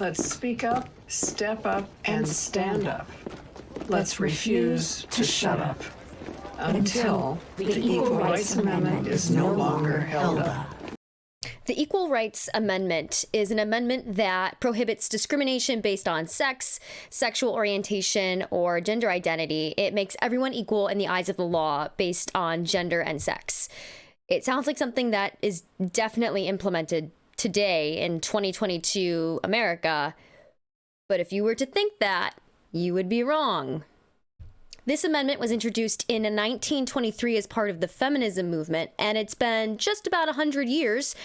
Let's speak up, step up, and stand up. Let's refuse to shut up until the Equal Rights Amendment is no longer held up. The Equal Rights Amendment is an amendment that prohibits discrimination based on sex, sexual orientation, or gender identity. It makes everyone equal in the eyes of the law based on gender and sex. It sounds like something that is definitely implemented today in 2022 America, but if you were to think that, you would be wrong. This amendment was introduced in 1923 as part of the feminism movement, and it's been just about 100 years.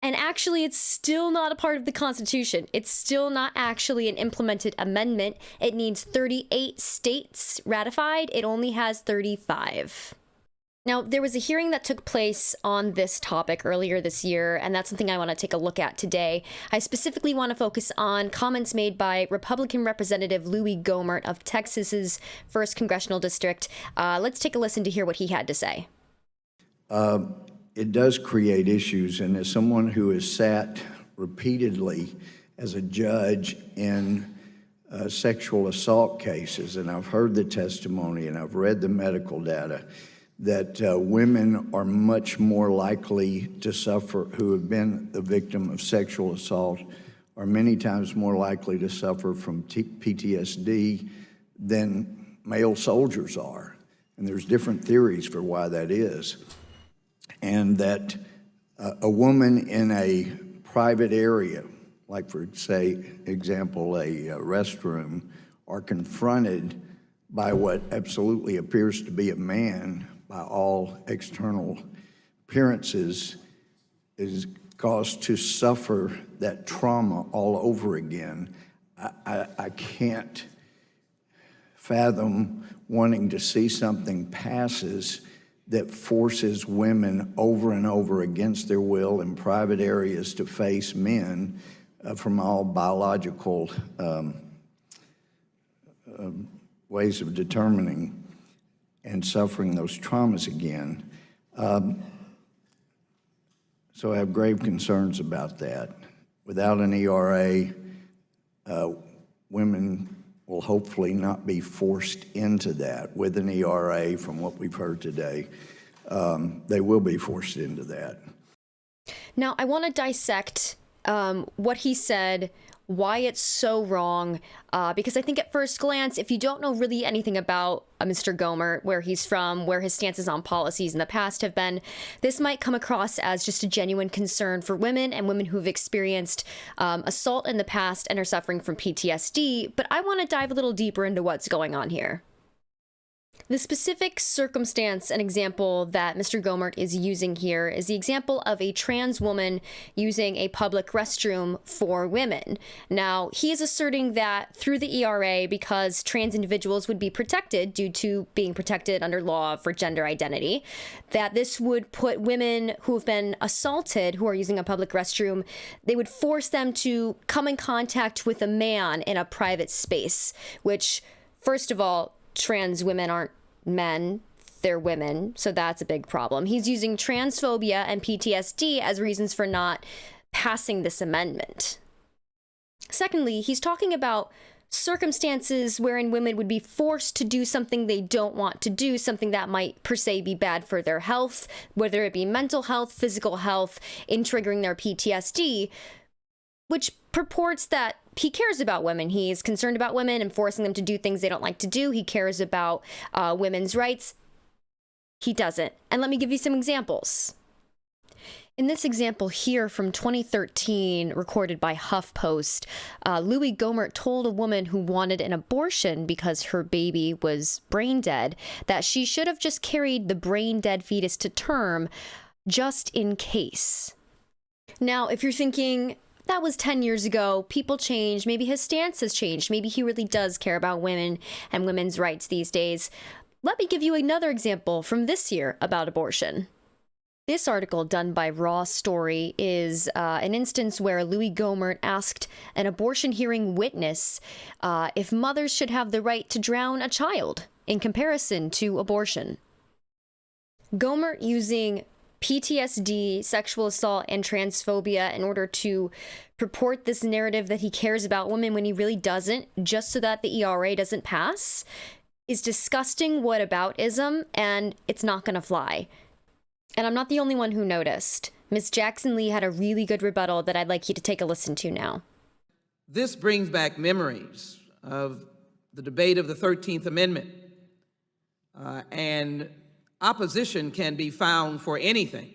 And actually, it's still not a part of the Constitution. It's still not actually an implemented amendment. It needs 38 states ratified. It only has 35. Now, there was a hearing that took place on this topic earlier this year, and that's something I want to take a look at today. I specifically want to focus on comments made by Republican Representative Louis Gohmert of Texas's 1st Congressional District. Let's take a listen to hear what he had to say. It does create issues, and as someone who has sat repeatedly as a judge in sexual assault cases, and I've heard the testimony and I've read the medical data, that women are much more likely to suffer, who have been the victim of sexual assault, are many times more likely to suffer from PTSD than male soldiers are. And there's different theories for why that is. And that a woman in a private area, like for example, a restroom, are confronted by what absolutely appears to be a man by all external appearances, is caused to suffer that trauma all over again. I can't fathom wanting to see something passes that forces women over and over against their will in private areas to face men from all biological ways of determining and suffering those traumas again. So I have grave concerns about that. Without an ERA, women will hopefully not be forced into that. With an ERA, from what we've heard today, they will be forced into that. Now, I want to dissect what he said, why it's so wrong, because I think at first glance, if you don't know really anything about Mr. Gohmert, where he's from, where his stances on policies in the past have been, this might come across as just a genuine concern for women and women who've experienced assault in the past and are suffering from PTSD, but I want to dive a little deeper into what's going on here. The specific circumstance and example that Mr. Gohmert is using here is the example of a trans woman using a public restroom for women. Now, he is asserting that through the ERA, because trans individuals would be protected due to being protected under law for gender identity, that this would put women who have been assaulted, who are using a public restroom, they would force them to come in contact with a man in a private space, which, first of all, trans women aren't men, they're women, so that's a big problem. He's using transphobia and PTSD as reasons for not passing this amendment. Secondly, he's talking about circumstances wherein women would be forced to do something they don't want to do, something that might per se be bad for their health, whether it be mental health, physical health, in triggering their PTSD, which purports that he cares about women. He's concerned about women and forcing them to do things they don't like to do. He cares about women's rights. He doesn't. And let me give you some examples. In this example here from 2013, recorded by HuffPost, Louis Gohmert told a woman who wanted an abortion because her baby was brain dead that she should have just carried the brain dead fetus to term just in case. Now, if you're thinking, that was 10 years ago, people changed, maybe his stance has changed, maybe he really does care about women and women's rights these days, let me give you another example from this year about abortion. This article, done by Raw Story, is an instance where Louis Gohmert asked an abortion hearing witness if mothers should have the right to drown a child in comparison to abortion. Gohmert, using PTSD, sexual assault, and transphobia in order to purport this narrative that he cares about women when he really doesn't, just so that the ERA doesn't pass, is disgusting whataboutism, and it's not gonna fly. And I'm not the only one who noticed. Ms. Jackson Lee had a really good rebuttal that I'd like you to take a listen to now. This brings back memories of the debate of the 13th Amendment. And opposition can be found for anything.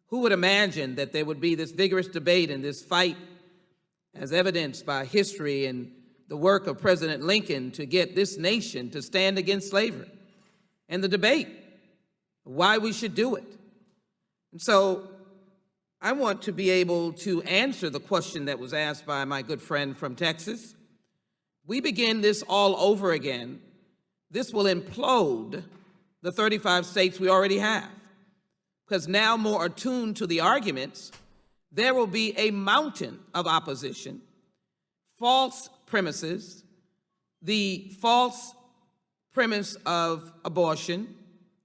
Who would imagine that there would be this vigorous debate and this fight, as evidenced by history and the work of President Lincoln, to get this nation to stand against slavery, and the debate, why we should do it. And so I want to be able to answer the question that was asked by my good friend from Texas. We begin this all over again. This will implode the 35 states we already have, because now more attuned to the arguments, there will be a mountain of opposition, false premises, the false premise of abortion,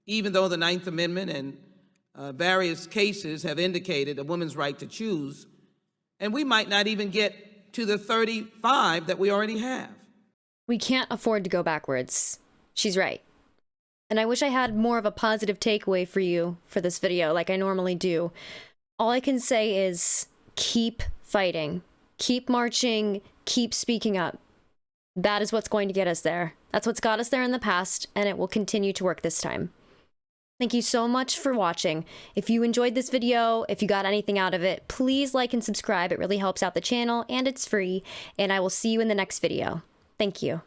even though the Ninth Amendment and various cases have indicated a woman's right to choose, and we might not even get to the 35 that we already have. We can't afford to go backwards. She's right. And I wish I had more of a positive takeaway for you for this video, like I normally do. All I can say is keep fighting, keep marching, keep speaking up. That is what's going to get us there. That's what's got us there in the past, and it will continue to work this time. Thank you so much for watching. If you enjoyed this video, if you got anything out of it, please like and subscribe. It really helps out the channel, and it's free. And I will see you in the next video. Thank you.